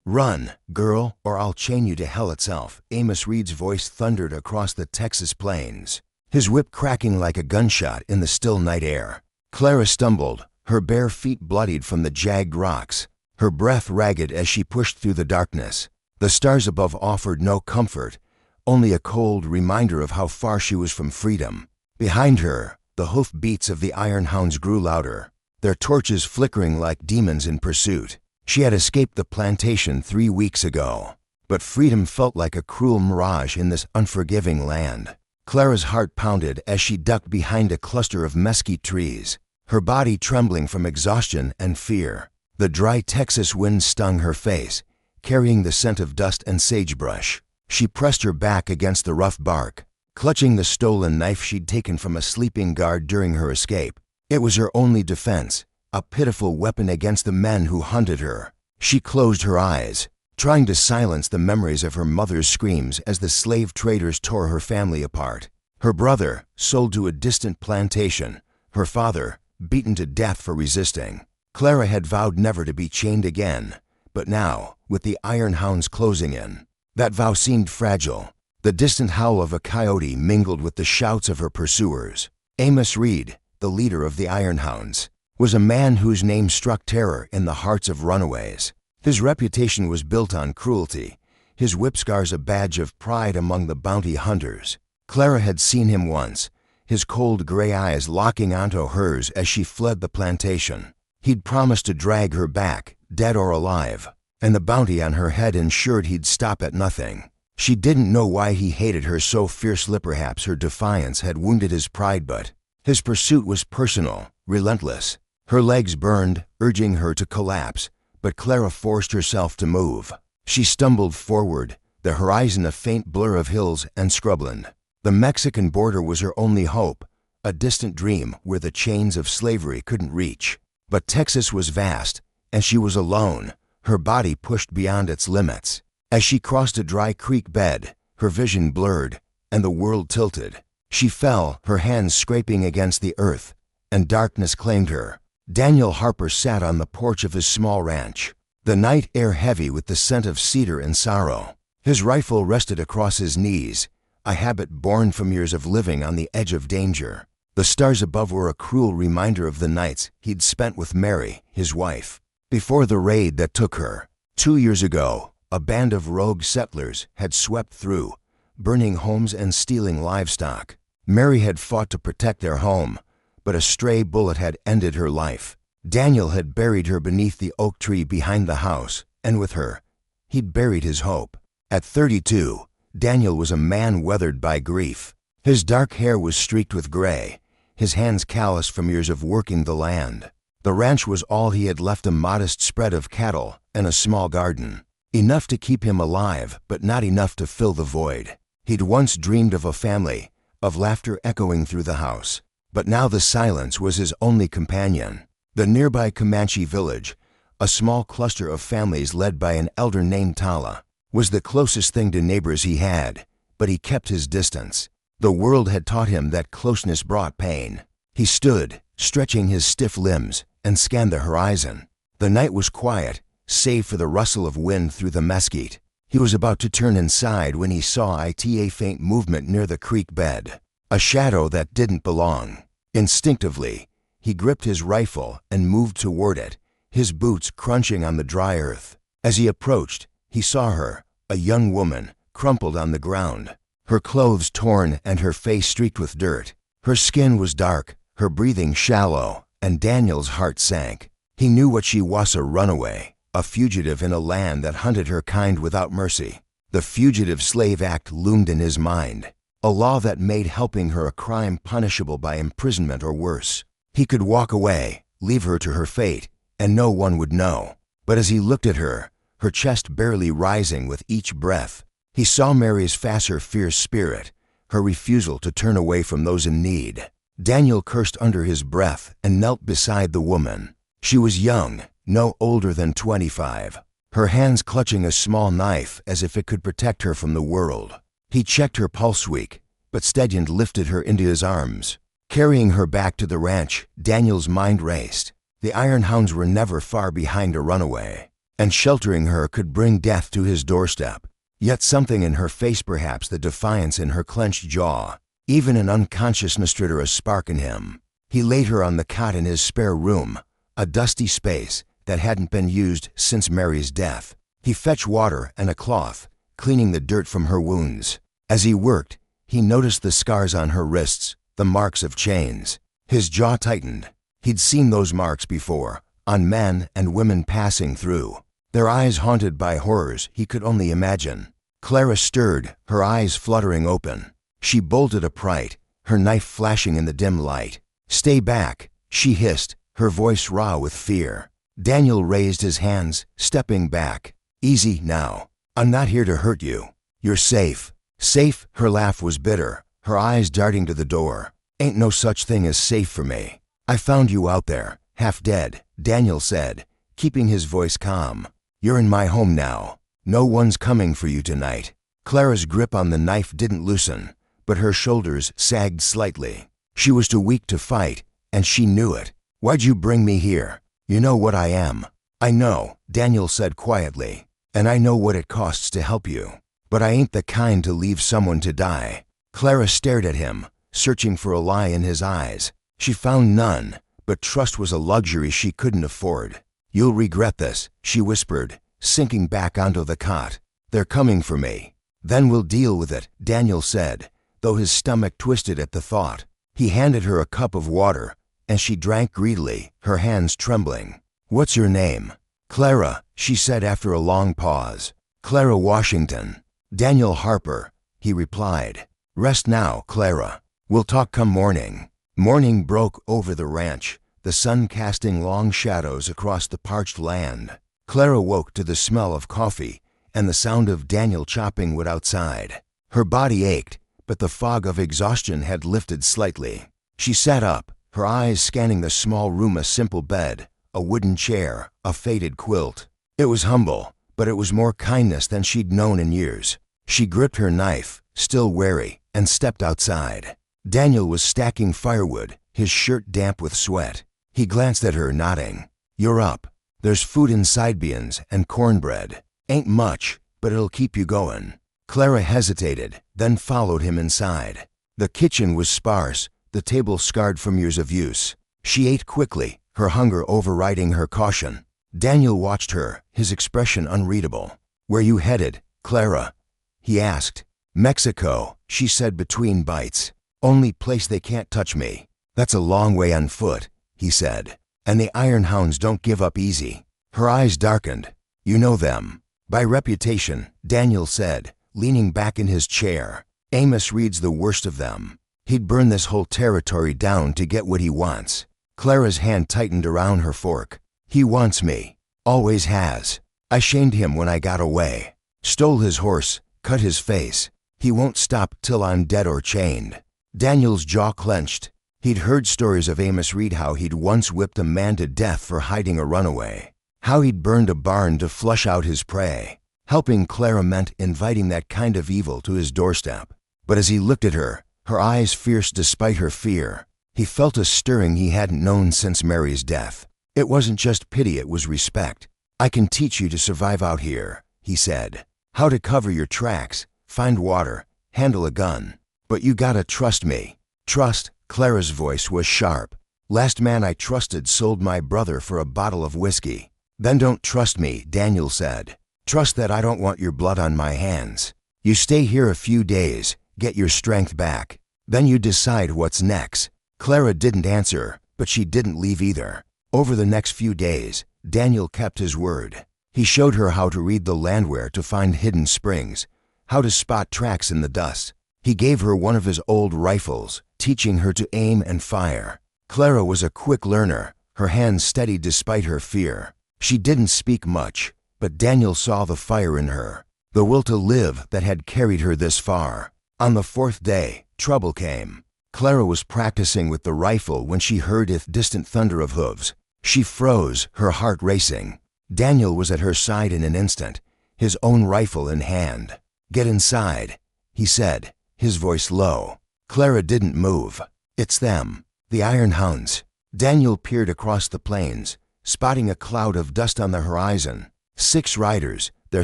"Run, girl, or I'll chain you to hell itself," Amos Reed's voice thundered across the Texas plains, his whip cracking like a gunshot in the still night air. Clara stumbled, her bare feet bloodied from the jagged rocks, her breath ragged as she pushed through the darkness. The stars above offered no comfort, only a cold reminder of how far she was from freedom. Behind her, the hoof beats of the iron hounds grew louder, their torches flickering like demons in pursuit. She had escaped the plantation 3 weeks ago, but freedom felt like a cruel mirage in this unforgiving land. Clara's heart pounded as she ducked behind a cluster of mesquite trees, her body trembling from exhaustion and fear. The dry Texas wind stung her face, carrying the scent of dust and sagebrush. She pressed her back against the rough bark, clutching the stolen knife she'd taken from a sleeping guard during her escape. It was her only defense, a pitiful weapon against the men who hunted her. She closed her eyes, trying to silence the memories of her mother's screams as the slave traders tore her family apart. Her brother, sold to a distant plantation. Her father, beaten to death for resisting. Clara had vowed never to be chained again, but now, with the iron hounds closing in, that vow seemed fragile. The distant howl of a coyote mingled with the shouts of her pursuers. Amos Reed, the leader of the iron hounds, was a man whose name struck terror in the hearts of runaways. His reputation was built on cruelty, his whip scars a badge of pride among the bounty hunters. Clara had seen him once, his cold gray eyes locking onto hers as she fled the plantation. He'd promised to drag her back, dead or alive, and the bounty on her head ensured he'd stop at nothing. She didn't know why he hated her so fiercely. Perhaps her defiance had wounded his pride, but his pursuit was personal, relentless. Her legs burned, urging her to collapse, but Clara forced herself to move. She stumbled forward, the horizon a faint blur of hills and scrubland. The Mexican border was her only hope, a distant dream where the chains of slavery couldn't reach. But Texas was vast, and she was alone, her body pushed beyond its limits. As she crossed a dry creek bed, her vision blurred, and the world tilted. She fell, her hands scraping against the earth, and darkness claimed her. Daniel Harper sat on the porch of his small ranch, the night air heavy with the scent of cedar and sorrow. His rifle rested across his knees, a habit born from years of living on the edge of danger. The stars above were a cruel reminder of the nights he'd spent with Mary, his wife, before the raid that took her. 2 years ago, a band of rogue settlers had swept through, burning homes and stealing livestock. Mary had fought to protect their home, but a stray bullet had ended her life. Daniel had buried her beneath the oak tree behind the house, and with her, he'd buried his hope. At 32, Daniel was a man weathered by grief. His dark hair was streaked with gray, his hands calloused from years of working the land. The ranch was all he had left, a modest spread of cattle and a small garden. Enough to keep him alive, but not enough to fill the void. He'd once dreamed of a family, of laughter echoing through the house. But now the silence was his only companion. The nearby Comanche village, a small cluster of families led by an elder named Tala, was the closest thing to neighbors he had, but he kept his distance. The world had taught him that closeness brought pain. He stood, stretching his stiff limbs, and scanned the horizon. The night was quiet, save for the rustle of wind through the mesquite. He was about to turn inside when he saw a faint movement near the creek bed, a shadow that didn't belong. Instinctively, he gripped his rifle and moved toward it, his boots crunching on the dry earth. As he approached, he saw her, a young woman, crumpled on the ground, her clothes torn and her face streaked with dirt. Her skin was dark, her breathing shallow, and Daniel's heart sank. He knew what she was, a runaway, a fugitive in a land that hunted her kind without mercy. The Fugitive Slave Act loomed in his mind, a law that made helping her a crime punishable by imprisonment or worse. He could walk away, leave her to her fate, and no one would know. But as he looked at her, her chest barely rising with each breath, he saw Mary's faster, fierce spirit, her refusal to turn away from those in need. Daniel cursed under his breath and knelt beside the woman. She was young, no older than 25, her hands clutching a small knife as if it could protect her from the world. He checked her pulse weak, but steadied, lifted her into his arms. Carrying her back to the ranch, Daniel's mind raced. The iron hounds were never far behind a runaway. and sheltering her could bring death to his doorstep. Yet something in her face, perhaps the defiance in her clenched jaw, even an unconsciousness stirred a spark in him. He laid her on the cot in his spare room, a dusty space that hadn't been used since Mary's death. He fetched water and a cloth, cleaning the dirt from her wounds. As he worked, he noticed the scars on her wrists, the marks of chains. His jaw tightened. He'd seen those marks before, on men and women passing through, their eyes haunted by horrors he could only imagine. Clara stirred, her eyes fluttering open. She bolted upright, her knife flashing in the dim light. "Stay back," she hissed, her voice raw with fear. Daniel raised his hands, stepping back. "Easy now. I'm not here to hurt you. You're safe." Safe? Her laugh was bitter, her eyes darting to the door. "Ain't no such thing as safe for me. I found you out there, half dead," Daniel said, keeping his voice calm. "You're in my home now. No one's coming for you tonight." Clara's grip on the knife didn't loosen, but her shoulders sagged slightly. She was too weak to fight, and she knew it. "Why'd you bring me here? You know what I am." "I know," Daniel said quietly, "and I know what it costs to help you. But I ain't the kind to leave someone to die." Clara stared at him, searching for a lie in his eyes. She found none, but trust was a luxury she couldn't afford. "You'll regret this," she whispered, sinking back onto the cot. "They're coming for me." "Then we'll deal with it," Daniel said, though his stomach twisted at the thought. He handed her a cup of water, and she drank greedily, her hands trembling. "What's your name?" "Clara," she said after a long pause. "Clara Washington." "Daniel Harper," he replied. "Rest now, Clara. We'll talk come morning." Morning broke over the ranch, the sun casting long shadows across the parched land. Clara woke to the smell of coffee and the sound of Daniel chopping wood outside. Her body ached, but the fog of exhaustion had lifted slightly. She sat up, her eyes scanning the small room, a simple bed, a wooden chair, a faded quilt. It was humble, but it was more kindness than she'd known in years. She gripped her knife, still wary, and stepped outside. Daniel was stacking firewood, his shirt damp with sweat. He glanced at her, nodding. "You're up. There's food in side beans and cornbread. Ain't much, but it'll keep you going." Clara hesitated, then followed him inside. The kitchen was sparse, the table scarred from years of use. She ate quickly, her hunger overriding her caution. Daniel watched her, his expression unreadable. "Where you headed, Clara?" he asked. "Mexico," she said between bites. "Only place they can't touch me." "That's a long way on foot," he said. "And the iron hounds don't give up easy." Her eyes darkened. "You know them." "By reputation," Daniel said, leaning back in his chair. "Amos Reed's the worst of them. He'd burn this whole territory down to get what he wants." Clara's hand tightened around her fork. "He wants me. Always has. I shamed him when I got away. Stole his horse, cut his face. He won't stop till I'm dead or chained." Daniel's jaw clenched. He'd heard stories of Amos Reed, how he'd once whipped a man to death for hiding a runaway, how he'd burned a barn to flush out his prey. Helping Clara meant inviting that kind of evil to his doorstep. But as he looked at her, her eyes fierce despite her fear, he felt a stirring he hadn't known since Mary's death. It wasn't just pity, it was respect. "I can teach you to survive out here," he said. "How to cover your tracks, find water, handle a gun. But you gotta trust me." "Trust?" Clara's voice was sharp. "Last man I trusted sold my brother for a bottle of whiskey." "Then don't trust me," Daniel said. "Trust that I don't want your blood on my hands. You stay here a few days, get your strength back. Then you decide what's next." Clara didn't answer, but she didn't leave either. Over the next few days, Daniel kept his word. He showed her how to read the landware to find hidden springs, how to spot tracks in the dust. He gave her one of his old rifles, teaching her to aim and fire. Clara was a quick learner, her hands steady despite her fear. She didn't speak much, but Daniel saw the fire in her, the will to live that had carried her this far. On the fourth day, trouble came. Clara was practicing with the rifle when she heard the distant thunder of hooves. She froze, her heart racing. Daniel was at her side in an instant, his own rifle in hand. "Get inside," he said, his voice low. Clara didn't move. "It's them, the iron hounds." Daniel peered across the plains, spotting a cloud of dust on the horizon. 6 riders, their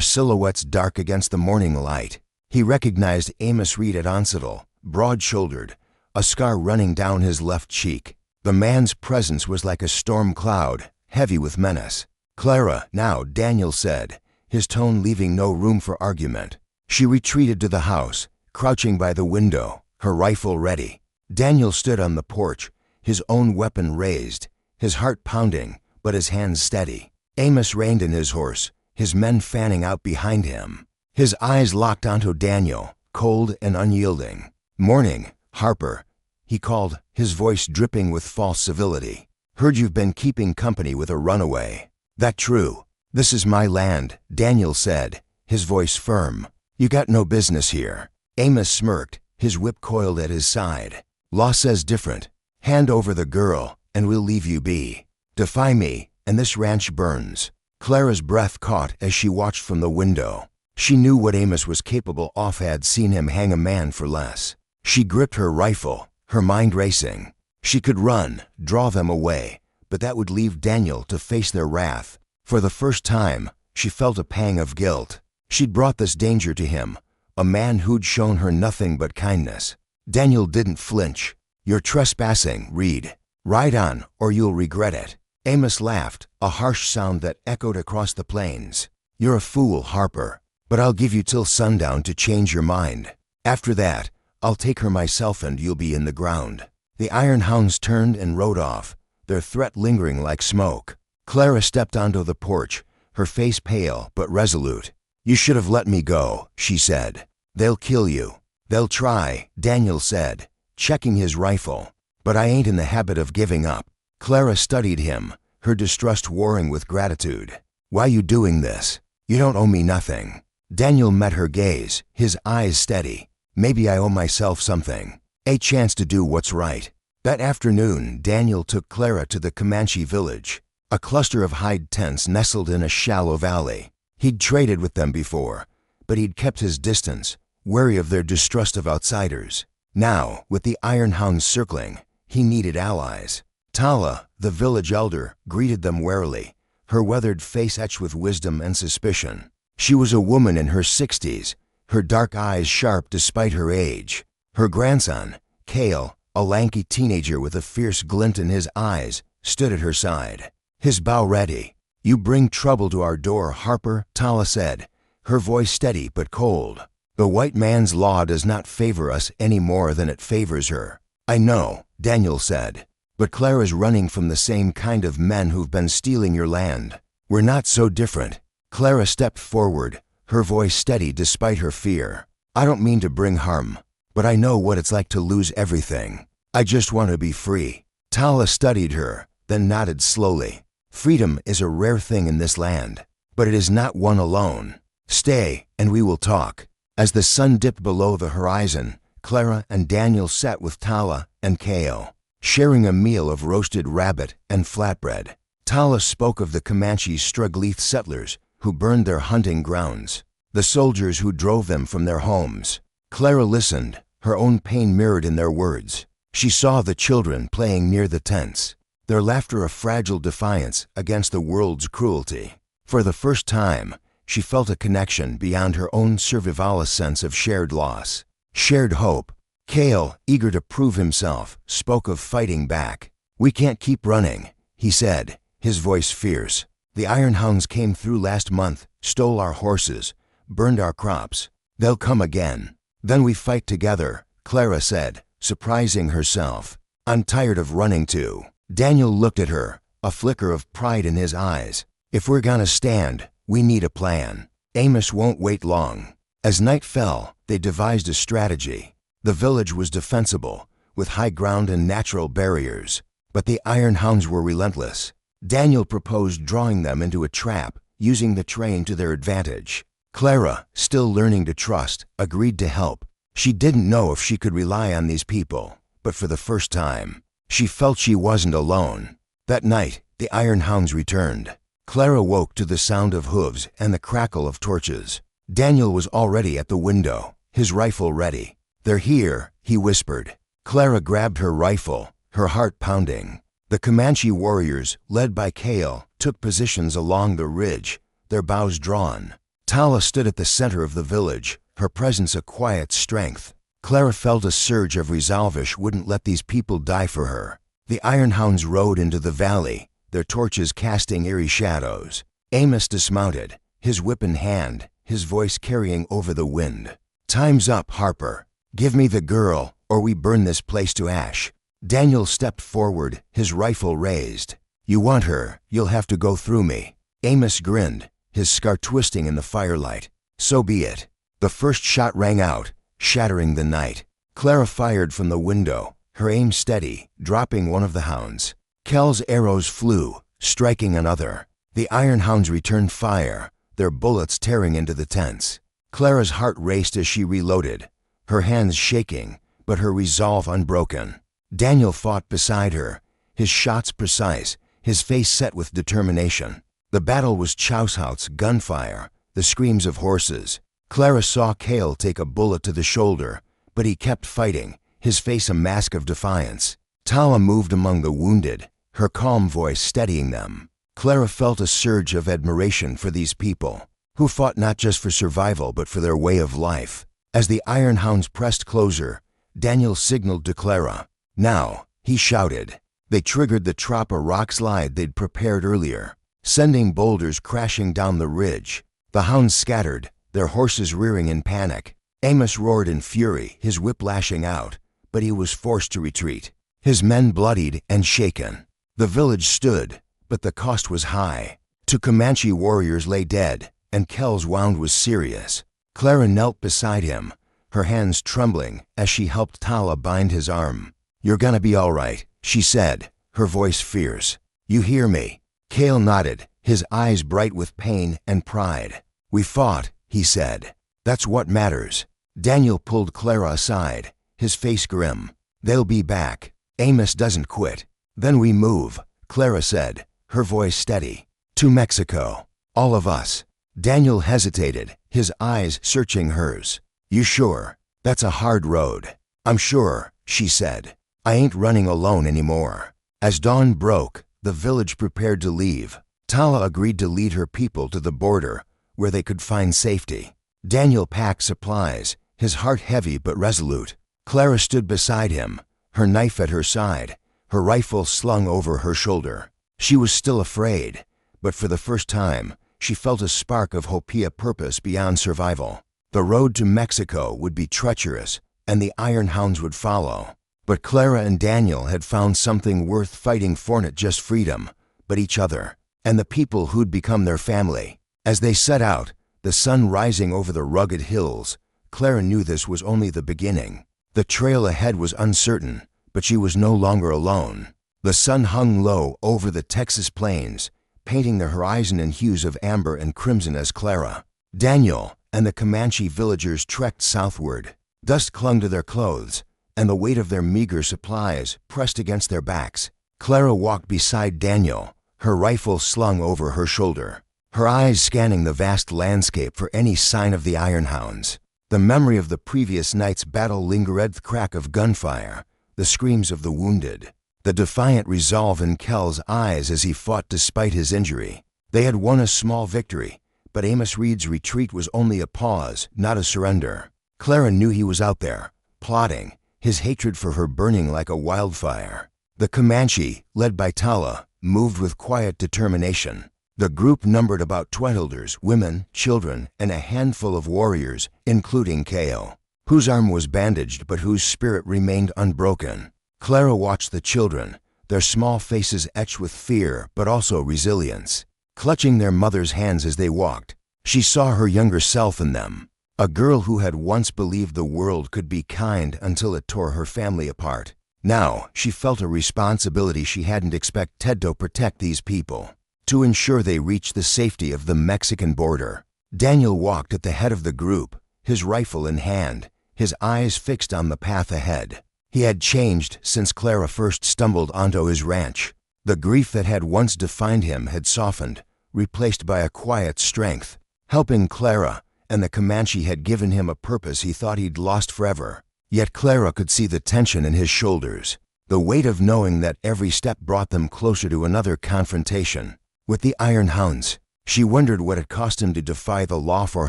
silhouettes dark against the morning light. He recognized Amos Reed at Onsettle, broad-shouldered, a scar running down his left cheek. The man's presence was like a storm cloud, heavy with menace. "Clara, now," Daniel said, his tone leaving no room for argument. She retreated to the house, crouching by the window, her rifle ready. Daniel stood on the porch, his own weapon raised, his heart pounding, but his hands steady. Amos reined in his horse, his men fanning out behind him. His eyes locked onto Daniel, cold and unyielding. "Morning, Harper," he called, his voice dripping with false civility. "Heard you've been keeping company with a runaway. That true?" "This is my land," Daniel said, his voice firm. "You got no business here." Amos smirked, his whip coiled at his side. "Law says different. Hand over the girl, and we'll leave you be. Defy me, and this ranch burns." Clara's breath caught as she watched from the window. She knew what Amos was capable of, had seen him hang a man for less. She gripped her rifle, her mind racing. She could run, draw them away, but that would leave Daniel to face their wrath. For the first time, she felt a pang of guilt. She'd brought this danger to him, a man who'd shown her nothing but kindness. Daniel didn't flinch. "You're trespassing, Reed. Ride on, or you'll regret it." Amos laughed, a harsh sound that echoed across the plains. "You're a fool, Harper, but I'll give you till sundown to change your mind. After that, I'll take her myself and you'll be in the ground." The iron hounds turned and rode off, their threat lingering like smoke. Clara stepped onto the porch, her face pale but resolute. "You should have let me go," she said. "They'll kill you." "They'll try," Daniel said, checking his rifle. "But I ain't in the habit of giving up." Clara studied him, her distrust warring with gratitude. "Why you doing this? You don't owe me nothing." Daniel met her gaze, his eyes steady. "Maybe I owe myself something. A chance to do what's right." That afternoon, Daniel took Clara to the Comanche village, a cluster of hide tents nestled in a shallow valley. He'd traded with them before, but he'd kept his distance, wary of their distrust of outsiders. Now, with the iron hounds circling, he needed allies. Tala, the village elder, greeted them warily, her weathered face etched with wisdom and suspicion. She was a woman in her 60s, her dark eyes sharp despite her age. Her grandson, Cale, a lanky teenager with a fierce glint in his eyes, stood at her side, his bow ready. "You bring trouble to our door, Harper," Tala said, her voice steady but cold. "The white man's law does not favor us any more than it favors her." "I know," Daniel said, "but Clara's running from the same kind of men who've been stealing your land. We're not so different." Clara stepped forward, her voice steady despite her fear. "I don't mean to bring harm, but I know what it's like to lose everything. I just want to be free." Tala studied her, then nodded slowly. "Freedom is a rare thing in this land, but it is not one alone. Stay, and we will talk." As the sun dipped below the horizon, Clara and Daniel sat with Tala and Cale, sharing a meal of roasted rabbit and flatbread. Tala spoke of the Comanche Strugleith settlers who burned their hunting grounds, the soldiers who drove them from their homes. Clara listened, her own pain mirrored in their words. She saw the children playing near the tents, their laughter a fragile defiance against the world's cruelty. For the first time, she felt a connection beyond her own survivalist sense of shared loss, shared hope. Cale, eager to prove himself, spoke of fighting back. "We can't keep running," he said, his voice fierce. "The iron hounds came through last month, stole our horses, burned our crops. They'll come again. Then we fight together," Clara said, surprising herself. "I'm tired of running too." Daniel looked at her, a flicker of pride in his eyes. "If we're gonna stand, we need a plan. Amos won't wait long." As night fell, they devised a strategy. The village was defensible, with high ground and natural barriers, but the iron hounds were relentless. Daniel proposed drawing them into a trap, using the terrain to their advantage. Clara, still learning to trust, agreed to help. She didn't know if she could rely on these people, but for the first time, she felt she wasn't alone. That night, the iron hounds returned. Clara woke to the sound of hooves and the crackle of torches. Daniel was already at the window, his rifle ready. "They're here," he whispered. Clara grabbed her rifle, her heart pounding. The Comanche warriors, led by Cale, took positions along the ridge, their bows drawn. Tala stood at the center of the village, her presence a quiet strength. Clara felt a surge of resolve. She wouldn't let these people die for her. The iron hounds rode into the valley, their torches casting eerie shadows. Amos dismounted, his whip in hand, his voice carrying over the wind. "Time's up, Harper. Give me the girl, or we burn this place to ash." Daniel stepped forward, his rifle raised. "You want her, you'll have to go through me." Amos grinned, his scar twisting in the firelight. "So be it." The first shot rang out, shattering the night. Clara fired from the window, her aim steady, dropping one of the hounds. Kel's arrows flew, striking another. The iron hounds returned fire, their bullets tearing into the tents. Clara's heart raced as she reloaded, her hands shaking, but her resolve unbroken. Daniel fought beside her, his shots precise, his face set with determination. The battle was Chowshout's gunfire, the screams of horses. Clara saw Cale take a bullet to the shoulder, but he kept fighting, his face a mask of defiance. Tala moved among the wounded, her calm voice steadying them. Clara felt a surge of admiration for these people, who fought not just for survival but for their way of life. As the iron hounds pressed closer, Daniel signaled to Clara. "Now," he shouted. They triggered the Trappa rock slide they'd prepared earlier, sending boulders crashing down the ridge. The hounds scattered, their horses rearing in panic. Amos roared in fury, his whip lashing out, but he was forced to retreat, his men bloodied and shaken. The village stood, but the cost was high. 2 Comanche warriors lay dead, and Kel's wound was serious. Clara knelt beside him, her hands trembling as she helped Tala bind his arm. "You're gonna be all right," she said, her voice fierce. "You hear me?" Cale nodded, his eyes bright with pain and pride. "We fought," he said. "That's what matters." Daniel pulled Clara aside, his face grim. "They'll be back. Amos doesn't quit." "Then we move," Clara said, her voice steady. "To Mexico. All of us." Daniel hesitated, his eyes searching hers. "You sure? That's a hard road." "I'm sure," she said. "I ain't running alone anymore." As dawn broke, the village prepared to leave. Tala agreed to lead her people to the border, where they could find safety. Daniel packed supplies, his heart heavy but resolute. Clara stood beside him, her knife at her side, her rifle slung over her shoulder. She was still afraid, but for the first time, she felt a spark of hope, a purpose beyond survival. The road to Mexico would be treacherous, and the iron hounds would follow. But Clara and Daniel had found something worth fighting for, not just freedom, but each other, and the people who'd become their family. As they set out, the sun rising over the rugged hills, Clara knew this was only the beginning. The trail ahead was uncertain, but she was no longer alone. The sun hung low over the Texas plains, painting the horizon in hues of amber and crimson as Clara, Daniel, and the Comanche villagers trekked southward. Dust clung to their clothes, and the weight of their meager supplies pressed against their backs. Clara walked beside Daniel, her rifle slung over her shoulder, her eyes scanning the vast landscape for any sign of the iron hounds. The memory of the previous night's battle lingered, the crack of gunfire, the screams of the wounded, the defiant resolve in Kel's eyes as he fought despite his injury. They had won a small victory, but Amos Reed's retreat was only a pause, not a surrender. Clara knew he was out there, plotting, his hatred for her burning like a wildfire. The Comanche, led by Tala, moved with quiet determination. The group numbered about 20 elders, women, children, and a handful of warriors, including Cale, whose arm was bandaged but whose spirit remained unbroken. Clara watched the children, their small faces etched with fear but also resilience. Clutching their mother's hands as they walked, she saw her younger self in them, a girl who had once believed the world could be kind until it tore her family apart. Now she felt a responsibility she hadn't expected to protect these people, to ensure they reached the safety of the Mexican border. Daniel walked at the head of the group, his rifle in hand, his eyes fixed on the path ahead. He had changed since Clara first stumbled onto his ranch. The grief that had once defined him had softened, replaced by a quiet strength. Helping Clara and the Comanche had given him a purpose he thought he'd lost forever. Yet Clara could see the tension in his shoulders, the weight of knowing that every step brought them closer to another confrontation with the iron hounds. She wondered what it cost him to defy the law for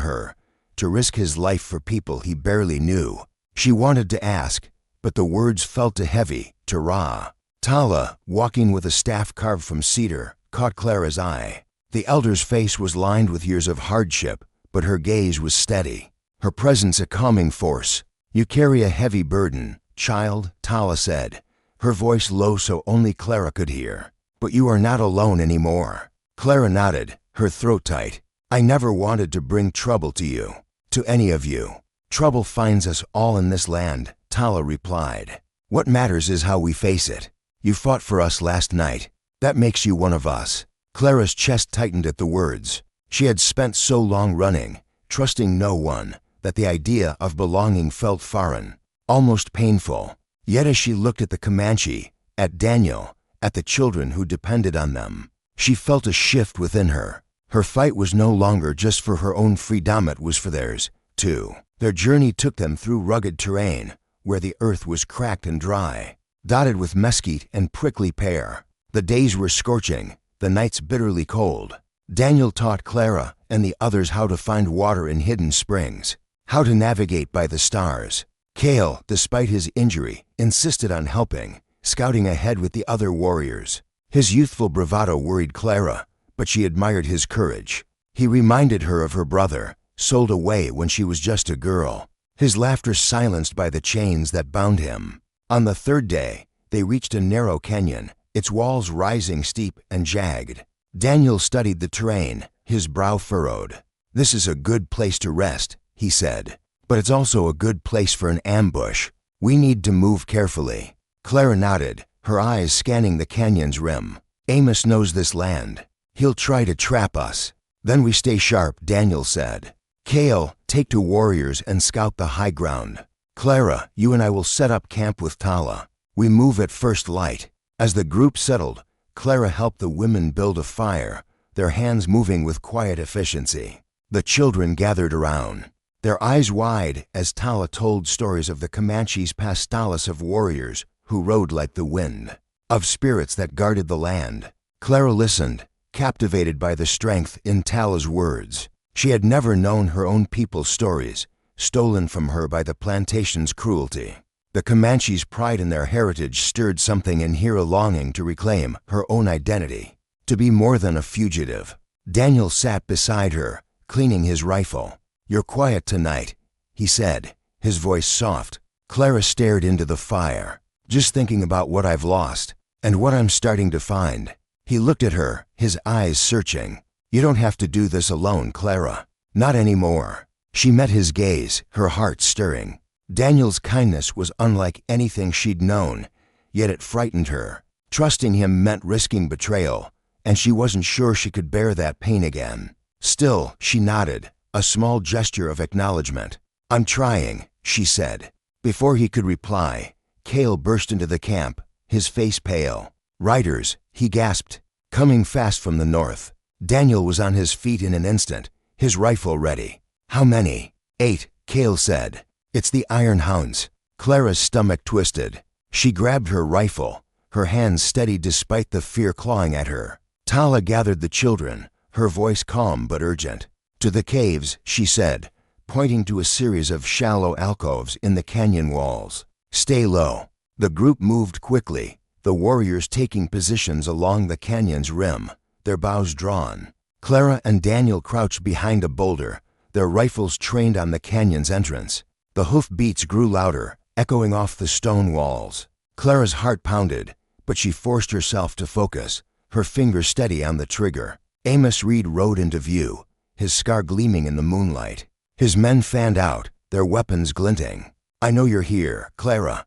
her, to risk his life for people he barely knew. She wanted to ask, but the words felt too heavy, too raw. Tala, walking with a staff carved from cedar, caught Clara's eye. The elder's face was lined with years of hardship, but her gaze was steady, her presence a calming force. "You carry a heavy burden, child," Tala said, her voice low so only Clara could hear. "But you are not alone anymore." Clara nodded, her throat tight. "I never wanted to bring trouble to you, to any of you. Trouble finds us all in this land," Tala replied. "What matters is how we face it. You fought for us last night. That makes you one of us." Clara's chest tightened at the words. She had spent so long running, trusting no one, that the idea of belonging felt foreign, almost painful. Yet as she looked at the Comanche, at Daniel, at the children who depended on them, she felt a shift within her. Her fight was no longer just for her own freedom, it was for theirs, too. Their journey took them through rugged terrain, where the earth was cracked and dry, dotted with mesquite and prickly pear. The days were scorching, the nights bitterly cold. Daniel taught Clara and the others how to find water in hidden springs, how to navigate by the stars. Cale, despite his injury, insisted on helping, scouting ahead with the other warriors. His youthful bravado worried Clara, but she admired his courage. He reminded her of her brother, sold away when she was just a girl, his laughter silenced by the chains that bound him. On the third day, they reached a narrow canyon, its walls rising steep and jagged. Daniel studied the terrain, his brow furrowed. "This is a good place to rest," he said, "but it's also a good place for an ambush. We need to move carefully." Clara nodded, her eyes scanning the canyon's rim. "Amos knows this land. He'll try to trap us. Then we stay sharp," Daniel said. "Cale, take to warriors and scout the high ground. Clara, you and I will set up camp with Tala. We move at first light." As the group settled, Clara helped the women build a fire, their hands moving with quiet efficiency. The children gathered around, their eyes wide as Tala told stories of the Comanche's pastalis of warriors who rode like the wind, of spirits that guarded the land. Clara listened, captivated by the strength in Tala's words. She had never known her own people's stories, stolen from her by the plantation's cruelty. The Comanche's pride in their heritage stirred something in her, a longing to reclaim her own identity, to be more than a fugitive. Daniel sat beside her, cleaning his rifle. "You're quiet tonight," he said, his voice soft. Clara stared into the fire. "Just thinking about what I've lost, and what I'm starting to find." He looked at her, his eyes searching. "You don't have to do this alone, Clara. Not anymore." She met his gaze, her heart stirring. Daniel's kindness was unlike anything she'd known, yet it frightened her. Trusting him meant risking betrayal, and she wasn't sure she could bear that pain again. Still, she nodded, a small gesture of acknowledgement. "I'm trying," she said. Before he could reply, Cale burst into the camp, his face pale. "Riders," he gasped, coming fast from the north. Daniel was on his feet in an instant, his rifle ready. "How many?" "8, Cale said. "It's the Iron Hounds." Clara's stomach twisted. She grabbed her rifle, her hands steady despite the fear clawing at her. Tala gathered the children, her voice calm but urgent. "To the caves," she said, pointing to a series of shallow alcoves in the canyon walls. "Stay low." The group moved quickly, the warriors taking positions along the canyon's rim, their bows drawn. Clara and Daniel crouched behind a boulder, their rifles trained on the canyon's entrance. The hoof beats grew louder, echoing off the stone walls. Clara's heart pounded, but she forced herself to focus, her fingers steady on the trigger. Amos Reed rode into view, his scar gleaming in the moonlight. His men fanned out, their weapons glinting. "I know you're here, Clara,"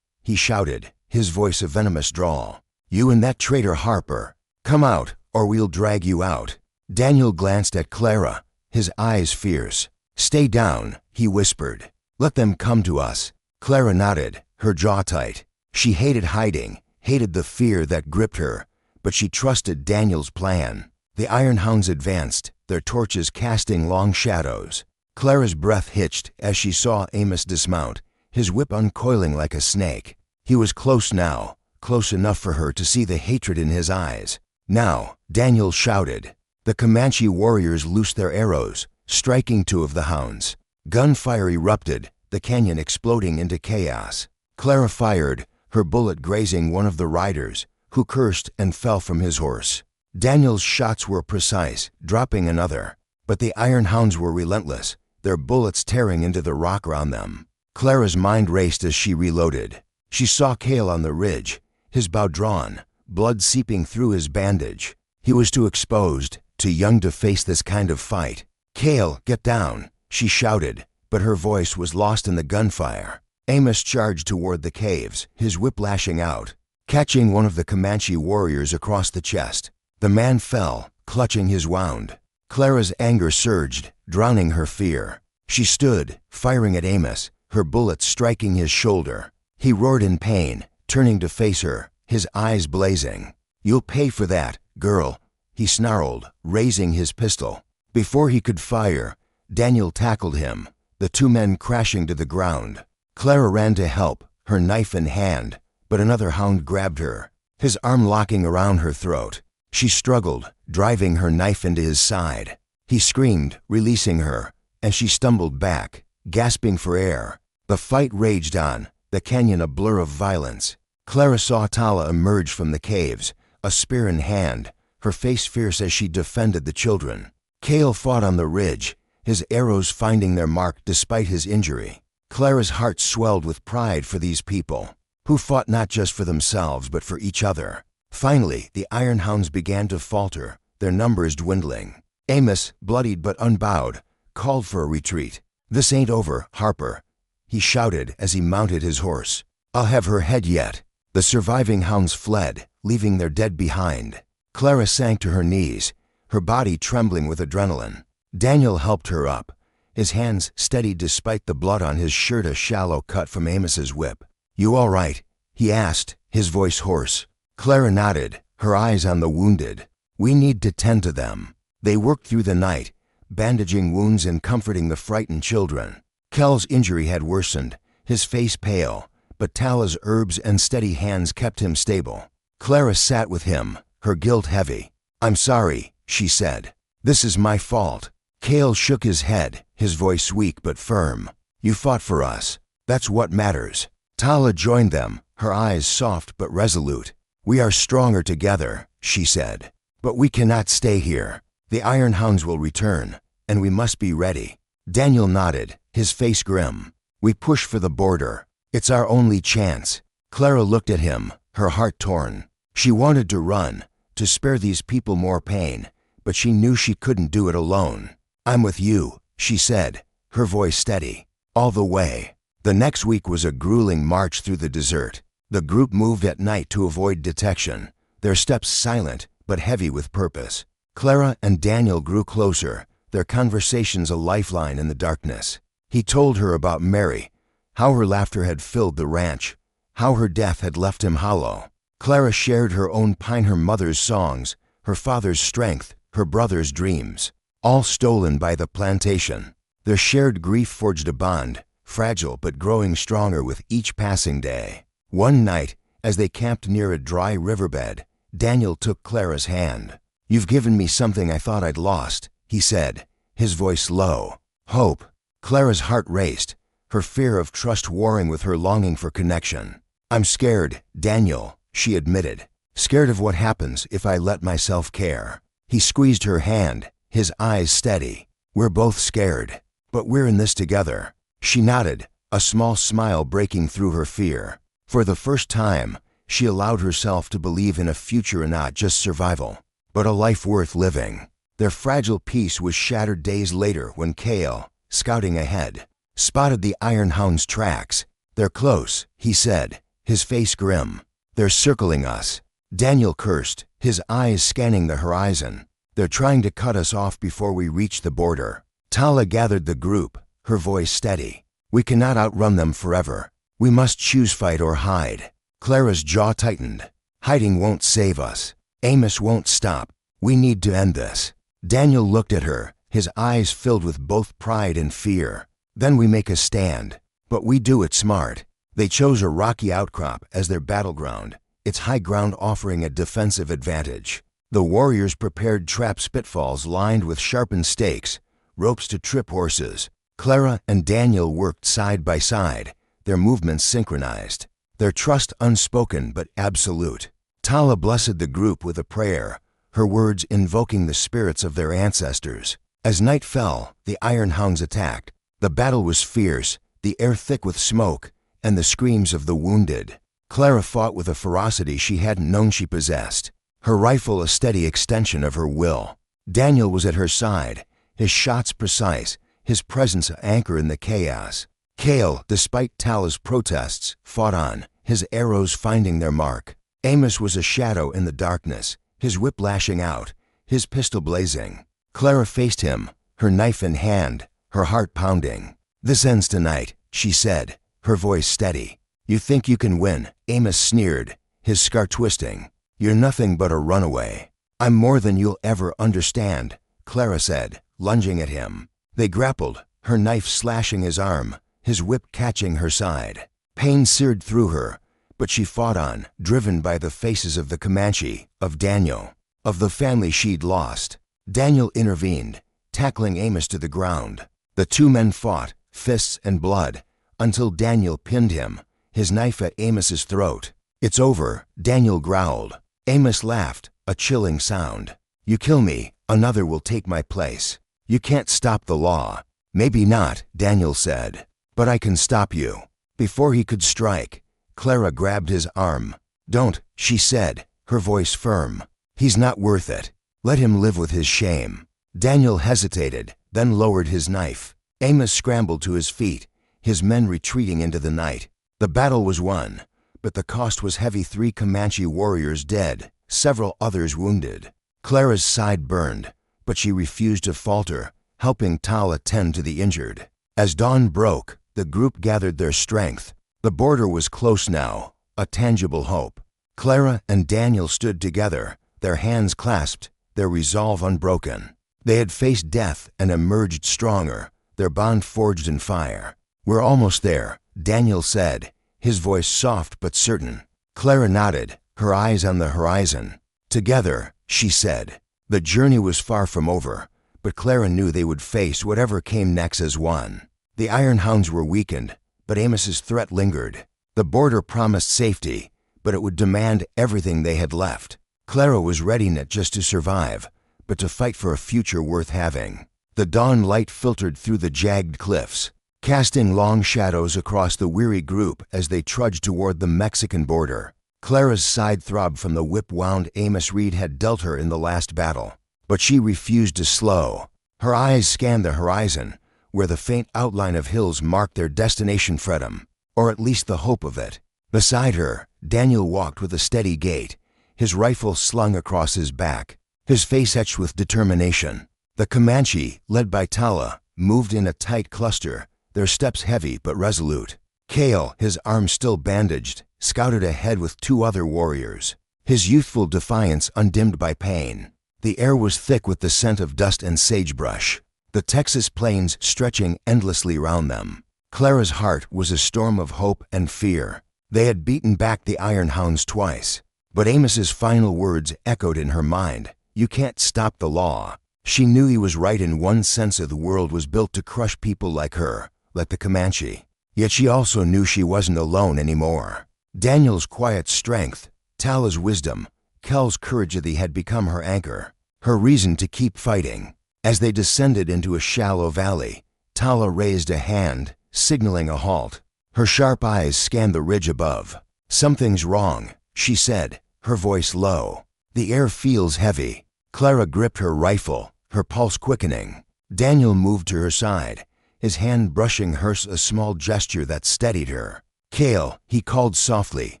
he shouted, his voice a venomous drawl. "You and that traitor Harper. Come out, or we'll drag you out." Daniel glanced at Clara, his eyes fierce. "Stay down," he whispered. "Let them come to us." Clara nodded, her jaw tight. She hated hiding, hated the fear that gripped her, but she trusted Daniel's plan. The Iron Hounds advanced, their torches casting long shadows. Clara's breath hitched as she saw Amos dismount, his whip uncoiling like a snake. He was close now, close enough for her to see the hatred in his eyes. "Now," Daniel shouted. The Comanche warriors loosed their arrows, striking two of the hounds. Gunfire erupted, the canyon exploding into chaos. Clara fired, her bullet grazing one of the riders, who cursed and fell from his horse. Daniel's shots were precise, dropping another. But the iron hounds were relentless, their bullets tearing into the rock around them. Clara's mind raced as she reloaded. She saw Cale on the ridge, his bow drawn, blood seeping through his bandage. He was too exposed, too young to face this kind of fight. "Cale, get down," she shouted, but her voice was lost in the gunfire. Amos charged toward the caves, his whip lashing out, catching one of the Comanche warriors across the chest. The man fell, clutching his wound. Clara's anger surged, drowning her fear. She stood, firing at Amos, her bullets striking his shoulder. He roared in pain, turning to face her, his eyes blazing. "You'll pay for that, girl," he snarled, raising his pistol. Before he could fire, Daniel tackled him, the two men crashing to the ground. Clara ran to help, her knife in hand, but another hound grabbed her, his arm locking around her throat. She struggled, driving her knife into his side. He screamed, releasing her, and she stumbled back, gasping for air. The fight raged on, the canyon a blur of violence. Clara saw Tala emerge from the caves, a spear in hand, her face fierce as she defended the children. Cale fought on the ridge, his arrows finding their mark despite his injury. Clara's heart swelled with pride for these people, who fought not just for themselves but for each other. Finally, the iron hounds began to falter, their numbers dwindling. Amos, bloodied but unbowed, called for a retreat. "This ain't over, Harper," he shouted as he mounted his horse. "I'll have her head yet." The surviving hounds fled, leaving their dead behind. Clara sank to her knees, her body trembling with adrenaline. Daniel helped her up, his hands steady despite the blood on his shirt, a shallow cut from Amos's whip. "You all right?" he asked, his voice hoarse. Clara nodded, her eyes on the wounded. "We need to tend to them." They worked through the night, bandaging wounds and comforting the frightened children. Kel's injury had worsened, his face pale, but Tala's herbs and steady hands kept him stable. Clara sat with him, her guilt heavy. "I'm sorry," she said. "This is my fault." Cale shook his head, his voice weak but firm. "You fought for us. That's what matters." Tala joined them, her eyes soft but resolute. "We are stronger together," she said. "But we cannot stay here. The iron hounds will return, and we must be ready." Daniel nodded, his face grim. "We push for the border. It's our only chance." Clara looked at him, her heart torn. She wanted to run, to spare these people more pain, but she knew she couldn't do it alone. "I'm with you," she said, her voice steady. "All the way." The next week was a grueling march through the desert. The group moved at night to avoid detection, their steps silent but heavy with purpose. Clara and Daniel grew closer, their conversations a lifeline in the darkness. He told her about Mary, how her laughter had filled the ranch, how her death had left him hollow. Clara shared her own pain, her mother's songs, her father's strength, her brother's dreams, all stolen by the plantation. Their shared grief forged a bond, fragile but growing stronger with each passing day. One night, as they camped near a dry riverbed, Daniel took Clara's hand. "You've given me something I thought I'd lost," he said, his voice low. "Hope." Clara's heart raced, her fear of trust warring with her longing for connection. "I'm scared, Daniel," she admitted. "Scared of what happens if I let myself care." He squeezed her hand, his eyes steady. "We're both scared, but we're in this together." She nodded, a small smile breaking through her fear. For the first time, she allowed herself to believe in a future, not just survival, but a life worth living. Their fragile peace was shattered days later when Cale, scouting ahead, spotted the iron hound's tracks. "They're close," he said, his face grim. "They're circling us." Daniel cursed, his eyes scanning the horizon. "They're trying to cut us off before we reach the border." Tala gathered the group, her voice steady. "We cannot outrun them forever. We must choose fight or hide." Clara's jaw tightened. "Hiding won't save us. Amos won't stop. We need to end this." Daniel looked at her, his eyes filled with both pride and fear. "Then we make a stand. But we do it smart." They chose a rocky outcrop as their battleground, its high ground offering a defensive advantage. The warriors prepared trap spitfalls lined with sharpened stakes, ropes to trip horses. Clara and Daniel worked side by side, their movements synchronized, their trust unspoken but absolute. Tala blessed the group with a prayer, her words invoking the spirits of their ancestors. As night fell, the Iron Hounds attacked. The battle was fierce, the air thick with smoke, and the screams of the wounded. Clara fought with a ferocity she hadn't known she possessed, her rifle a steady extension of her will. Daniel was at her side, his shots precise, his presence an anchor in the chaos. Cale, despite Tala's protests, fought on, his arrows finding their mark. Amos was a shadow in the darkness, his whip lashing out, his pistol blazing. Clara faced him, her knife in hand, her heart pounding. "This ends tonight," she said, her voice steady. "You think you can win?" Amos sneered, his scar twisting. "You're nothing but a runaway." "I'm more than you'll ever understand," Clara said, lunging at him. They grappled, her knife slashing his arm, his whip catching her side. Pain seared through her, but she fought on, driven by the faces of the Comanche, of Daniel, of the family she'd lost. Daniel intervened, tackling Amos to the ground. The two men fought, fists and blood, until Daniel pinned him, his knife at Amos's throat. "It's over," Daniel growled. Amos laughed, a chilling sound. "You kill me, another will take my place. You can't stop the law." "Maybe not," Daniel said, "but I can stop you." Before he could strike, Clara grabbed his arm. "Don't," she said, her voice firm. "He's not worth it. Let him live with his shame." Daniel hesitated, then lowered his knife. Amos scrambled to his feet, his men retreating into the night. The battle was won, but the cost was heavy. 3 Comanche warriors dead, several others wounded. Clara's side burned, but she refused to falter, helping Tala tend to the injured. As dawn broke, the group gathered their strength. The border was close now, a tangible hope. Clara and Daniel stood together, their hands clasped, their resolve unbroken. They had faced death and emerged stronger, their bond forged in fire. "We're almost there," Daniel said, his voice soft but certain. Clara nodded, her eyes on the horizon. "Together," she said. The journey was far from over, but Clara knew they would face whatever came next as one. The Iron Hounds were weakened, but Amos's threat lingered. The border promised safety, but it would demand everything they had left. Clara was ready not just to survive, but to fight for a future worth having. The dawn light filtered through the jagged cliffs, casting long shadows across the weary group as they trudged toward the Mexican border. Clara's side throbbed from the whip-wound Amos Reed had dealt her in the last battle, but she refused to slow. Her eyes scanned the horizon, where the faint outline of hills marked their destination. Freedom, or at least the hope of it. Beside her, Daniel walked with a steady gait, his rifle slung across his back, his face etched with determination. The Comanche, led by Tala, moved in a tight cluster, their steps heavy but resolute. Cale, his arms still bandaged, scouted ahead with 2 other warriors, his youthful defiance undimmed by pain. The air was thick with the scent of dust and sagebrush, the Texas plains stretching endlessly round them. Clara's heart was a storm of hope and fear. They had beaten back the Iron Hounds twice, but Amos's final words echoed in her mind. "You can't stop the law." She knew he was right in one sense. Of the world was built to crush people like her, like the Comanche. Yet she also knew she wasn't alone anymore. Daniel's quiet strength, Tala's wisdom, Kel's courage had become her anchor, her reason to keep fighting. As they descended into a shallow valley, Tala raised a hand, signaling a halt. Her sharp eyes scanned the ridge above. "Something's wrong," she said, her voice low. "The air feels heavy." Clara gripped her rifle, her pulse quickening. Daniel moved to her side, his hand brushing hers, a small gesture that steadied her. "Cale," he called softly,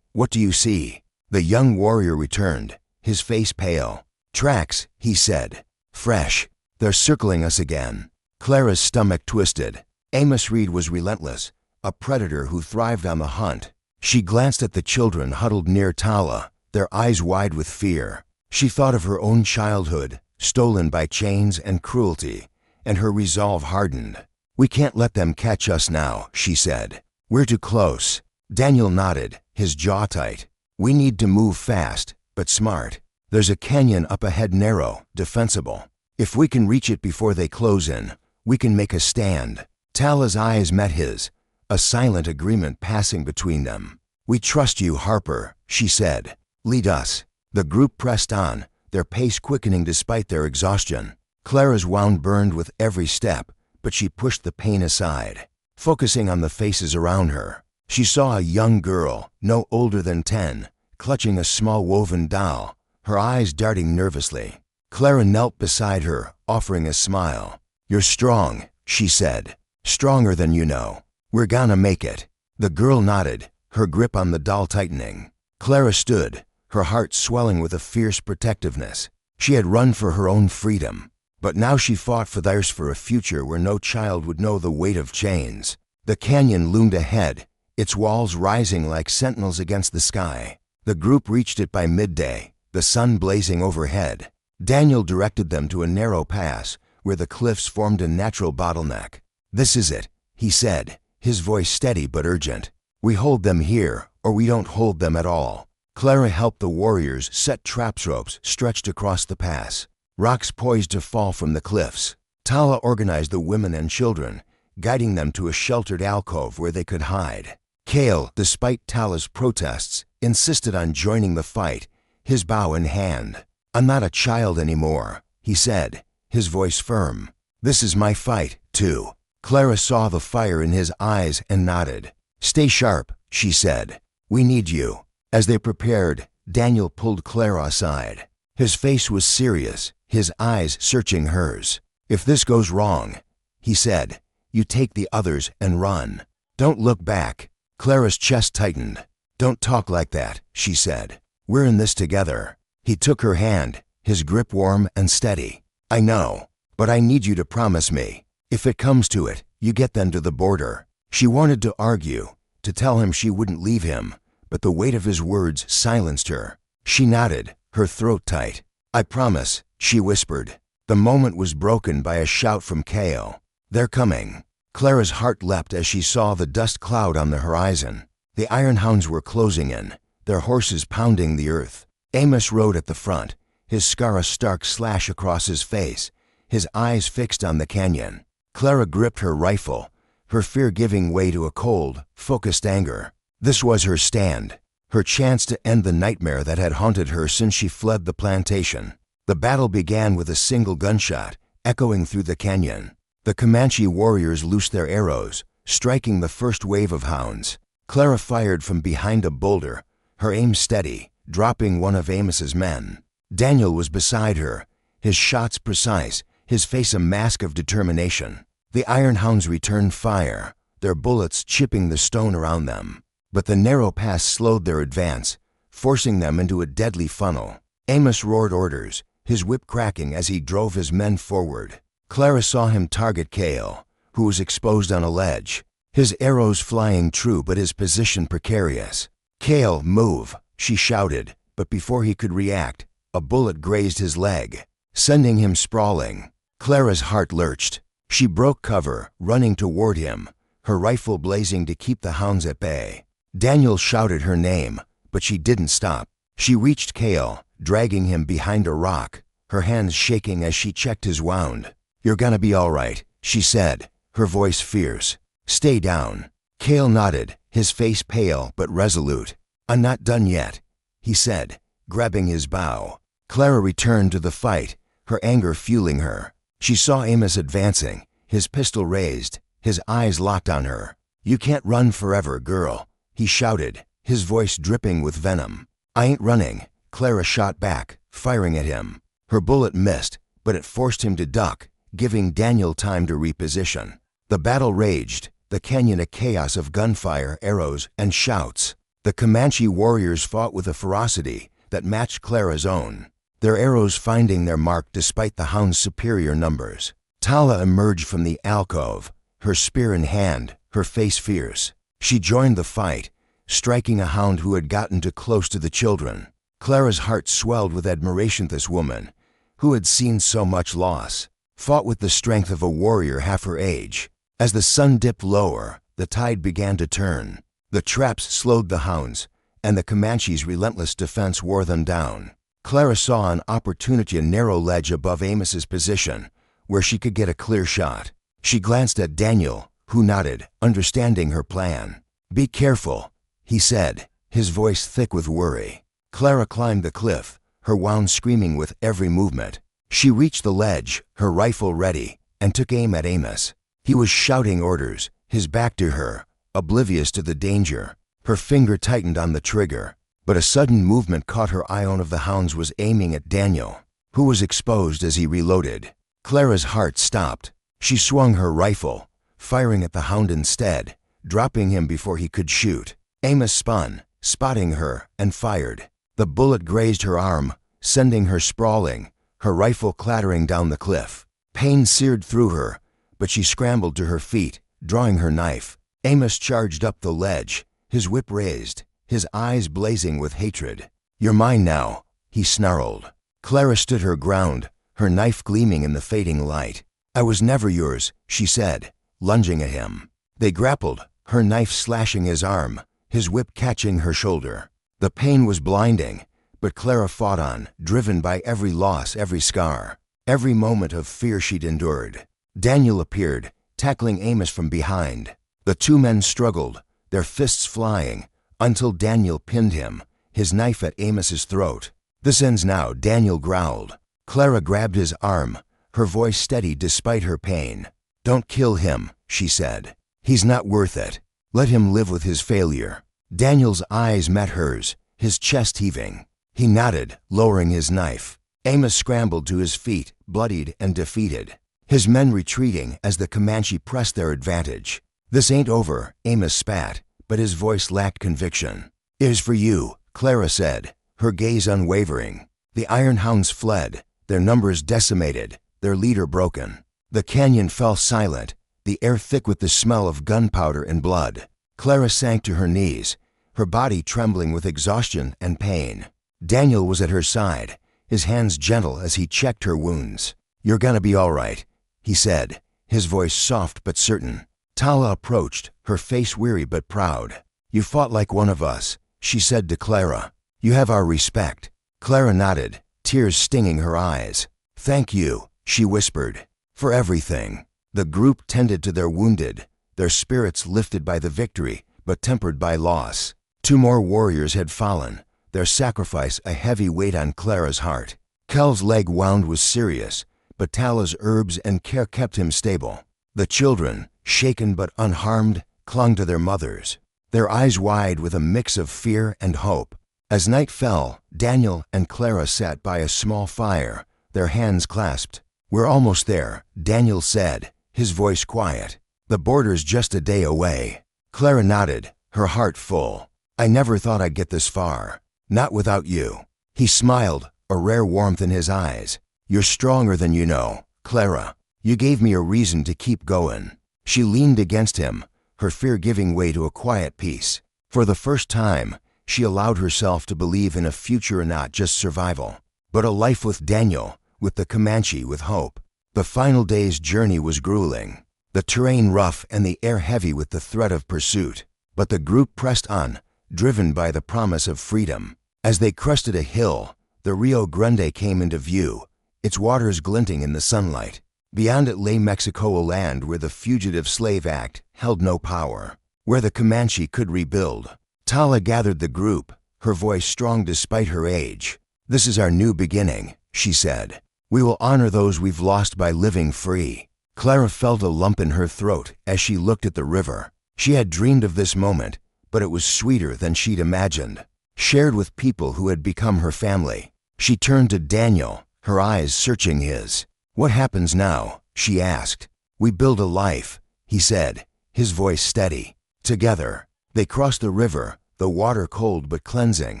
"what do you see?" The young warrior returned, his face pale. "Tracks," he said. "Fresh. They're circling us again." Clara's stomach twisted. Amos Reed was relentless, a predator who thrived on the hunt. She glanced at the children huddled near Tala, their eyes wide with fear. She thought of her own childhood, stolen by chains and cruelty, and her resolve hardened. "We can't let them catch us now," she said. "We're too close." Daniel nodded, his jaw tight. "We need to move fast, but smart." There's a canyon up ahead, narrow, defensible. If we can reach it before they close in, we can make a stand." Tala's eyes met his, a silent agreement passing between them. "We trust you, Harper," she said. "Lead us." The group pressed on, their pace quickening despite their exhaustion. Clara's wound burned with every step, but she pushed the pain aside. Focusing on the faces around her, she saw a young girl, no older than 10, clutching a small woven doll, her eyes darting nervously. Clara knelt beside her, offering a smile. "You're strong," she said. "Stronger than you know. We're gonna make it." The girl nodded, her grip on the doll tightening. Clara stood, her heart swelling with a fierce protectiveness. She had run for her own freedom, but now she fought for theirs, for a future where no child would know the weight of chains. The canyon loomed ahead, its walls rising like sentinels against the sky. The group reached it by midday, the sun blazing overhead. Daniel directed them to a narrow pass where the cliffs formed a natural bottleneck. "This is it," he said, his voice steady but urgent. "We hold them here, or we don't hold them at all." Clara helped the warriors set trap ropes stretched across the pass, rocks poised to fall from the cliffs. Tala organized the women and children, guiding them to a sheltered alcove where they could hide. Cale, despite Tala's protests, insisted on joining the fight, his bow in hand. "I'm not a child anymore," he said, his voice firm. "This is my fight, too." Clara saw the fire in his eyes and nodded. "Stay sharp," she said. "We need you." As they prepared, Daniel pulled Clara aside. His face was serious, his eyes searching hers. "If this goes wrong," he said, "you take the others and run. Don't look back." Clara's chest tightened. "Don't talk like that," she said. "We're in this together." He took her hand, his grip warm and steady. "I know, but I need you to promise me. If it comes to it, you get them to the border." She wanted to argue, to tell him she wouldn't leave him, but the weight of his words silenced her. She nodded, her throat tight. "I promise," she whispered. The moment was broken by a shout from Cale. "They're coming." Clara's heart leapt as she saw the dust cloud on the horizon. The iron hounds were closing in, their horses pounding the earth. Amos rode at the front, his scar a stark slash across his face, his eyes fixed on the canyon. Clara gripped her rifle, her fear giving way to a cold, focused anger. This was her stand, her chance to end the nightmare that had haunted her since she fled the plantation. The battle began with a single gunshot, echoing through the canyon. The Comanche warriors loosed their arrows, striking the first wave of hounds. Clara fired from behind a boulder, her aim steady, dropping one of Amos's men. Daniel was beside her, his shots precise, his face a mask of determination. The iron hounds returned fire, their bullets chipping the stone around them. But the narrow pass slowed their advance, forcing them into a deadly funnel. Amos roared orders, his whip cracking as he drove his men forward. Clara saw him target Cale, who was exposed on a ledge. His arrows flying true but his position precarious. "Cale, move," she shouted, but before he could react, a bullet grazed his leg, sending him sprawling. Clara's heart lurched. She broke cover, running toward him, her rifle blazing to keep the hounds at bay. Daniel shouted her name, but she didn't stop. She reached Cale, dragging him behind a rock, her hands shaking as she checked his wound. "You're gonna be all right," she said, her voice fierce. "Stay down." Cale nodded, his face pale but resolute. "I'm not done yet," he said, grabbing his bow. Clara returned to the fight, her anger fueling her. She saw Amos advancing, his pistol raised, his eyes locked on her. "You can't run forever, girl," he shouted, his voice dripping with venom. "I ain't running," Clara shot back, firing at him. Her bullet missed, but it forced him to duck, giving Daniel time to reposition. The battle raged, the canyon a chaos of gunfire, arrows, and shouts. The Comanche warriors fought with a ferocity that matched Clara's own, their arrows finding their mark despite the hounds' superior numbers. Tala emerged from the alcove, her spear in hand, her face fierce. She joined the fight, striking a hound who had gotten too close to the children. Clara's heart swelled with admiration. This woman, who had seen so much loss, fought with the strength of a warrior half her age. As the sun dipped lower, the tide began to turn. The traps slowed the hounds, and the Comanche's relentless defense wore them down. Clara saw an opportunity, a narrow ledge above Amos's position, where she could get a clear shot. She glanced at Daniel, who nodded, understanding her plan. "Be careful," he said, his voice thick with worry. Clara climbed the cliff, her wound screaming with every movement. She reached the ledge, her rifle ready, and took aim at Amos. He was shouting orders, his back to her, oblivious to the danger. Her finger tightened on the trigger, but a sudden movement caught her eye. One of the hounds was aiming at Daniel, who was exposed as he reloaded. Clara's heart stopped. She swung her rifle, firing at the hound instead, dropping him before he could shoot. Amos spun, spotting her, and fired. The bullet grazed her arm, sending her sprawling, her rifle clattering down the cliff. Pain seared through her, but she scrambled to her feet, drawing her knife. Amos charged up the ledge, his whip raised, his eyes blazing with hatred. "You're mine now," he snarled. Clara stood her ground, her knife gleaming in the fading light. "I was never yours," she said, lunging at him. They grappled, her knife slashing his arm, his whip catching her shoulder. The pain was blinding, but Clara fought on, driven by every loss, every scar, every moment of fear she'd endured. Daniel appeared, tackling Amos from behind. The two men struggled, their fists flying, until Daniel pinned him, his knife at Amos's throat. "This ends now," Daniel growled. Clara grabbed his arm, her voice steady despite her pain. "Don't kill him," she said. "He's not worth it. Let him live with his failure." Daniel's eyes met hers, his chest heaving. He nodded, lowering his knife. Amos scrambled to his feet, bloodied and defeated, his men retreating as the Comanche pressed their advantage. "This ain't over," Amos spat, but his voice lacked conviction. "It is for you," Clara said, her gaze unwavering. The Iron Hounds fled, their numbers decimated, their leader broken. The canyon fell silent, the air thick with the smell of gunpowder and blood. Clara sank to her knees, her body trembling with exhaustion and pain. Daniel was at her side, his hands gentle as he checked her wounds. "You're gonna be all right," he said, his voice soft but certain. Tala approached, her face weary but proud. "You fought like one of us," she said to Clara. "You have our respect." Clara nodded, tears stinging her eyes. "Thank you," she whispered, "for everything." The group tended to their wounded, their spirits lifted by the victory, but tempered by loss. 2 more warriors had fallen, their sacrifice a heavy weight on Clara's heart. Kel's leg wound was serious, but Tala's herbs and care kept him stable. The children, shaken but unharmed, clung to their mothers, their eyes wide with a mix of fear and hope. As night fell, Daniel and Clara sat by a small fire, their hands clasped. "We're almost there," Daniel said, his voice quiet. "The border's just a day away." Clara nodded, her heart full. "I never thought I'd get this far. Not without you." He smiled, a rare warmth in his eyes. "You're stronger than you know, Clara. You gave me a reason to keep going." She leaned against him, her fear giving way to a quiet peace. For the first time, she allowed herself to believe in a future, not just survival, but a life with Daniel, with the Comanche, with hope. The final day's journey was grueling, the terrain rough and the air heavy with the threat of pursuit. But the group pressed on, driven by the promise of freedom. As they crested a hill, the Rio Grande came into view, its waters glinting in the sunlight. Beyond it lay Mexico, a land where the Fugitive Slave Act held no power, where the Comanche could rebuild. Tala gathered the group, her voice strong despite her age. "This is our new beginning," she said. "We will honor those we've lost by living free." Clara felt a lump in her throat as she looked at the river. She had dreamed of this moment, but it was sweeter than she'd imagined, shared with people who had become her family. She turned to Daniel, her eyes searching his. "What happens now?" she asked. "We build a life," he said, his voice steady. Together, they crossed the river, the water cold but cleansing,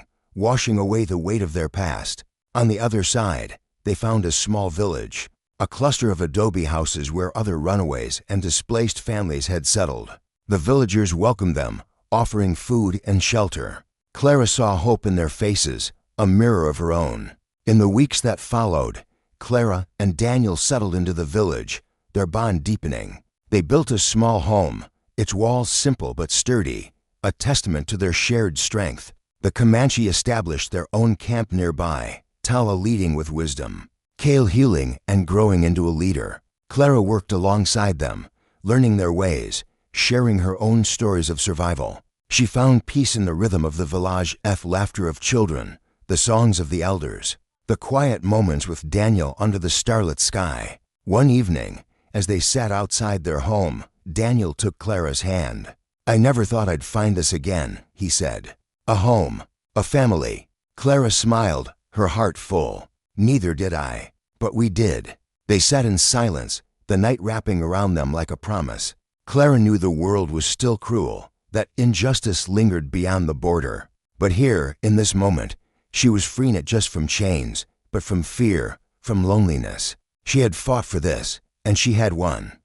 washing away the weight of their past. On the other side, they found a small village, a cluster of adobe houses where other runaways and displaced families had settled. The villagers welcomed them, offering food and shelter. Clara saw hope in their faces, a mirror of her own. In the weeks that followed, Clara and Daniel settled into the village, their bond deepening. They built a small home, its walls simple but sturdy, a testament to their shared strength. The Comanche established their own camp nearby, Tala leading with wisdom, Kale healing and growing into a leader. Clara worked alongside them, learning their ways, sharing her own stories of survival. She found peace in the rhythm of the village laughter of children, the songs of the elders, the quiet moments with Daniel under the starlit sky. One evening, as they sat outside their home, Daniel took Clara's hand. "I never thought I'd find this again," he said. "A home, a family." Clara smiled, her heart full. "Neither did I, but we did." They sat in silence, the night wrapping around them like a promise. Clara knew the world was still cruel, that injustice lingered beyond the border. But here, in this moment, she was free not just from chains, but from fear, from loneliness. She had fought for this, and she had won.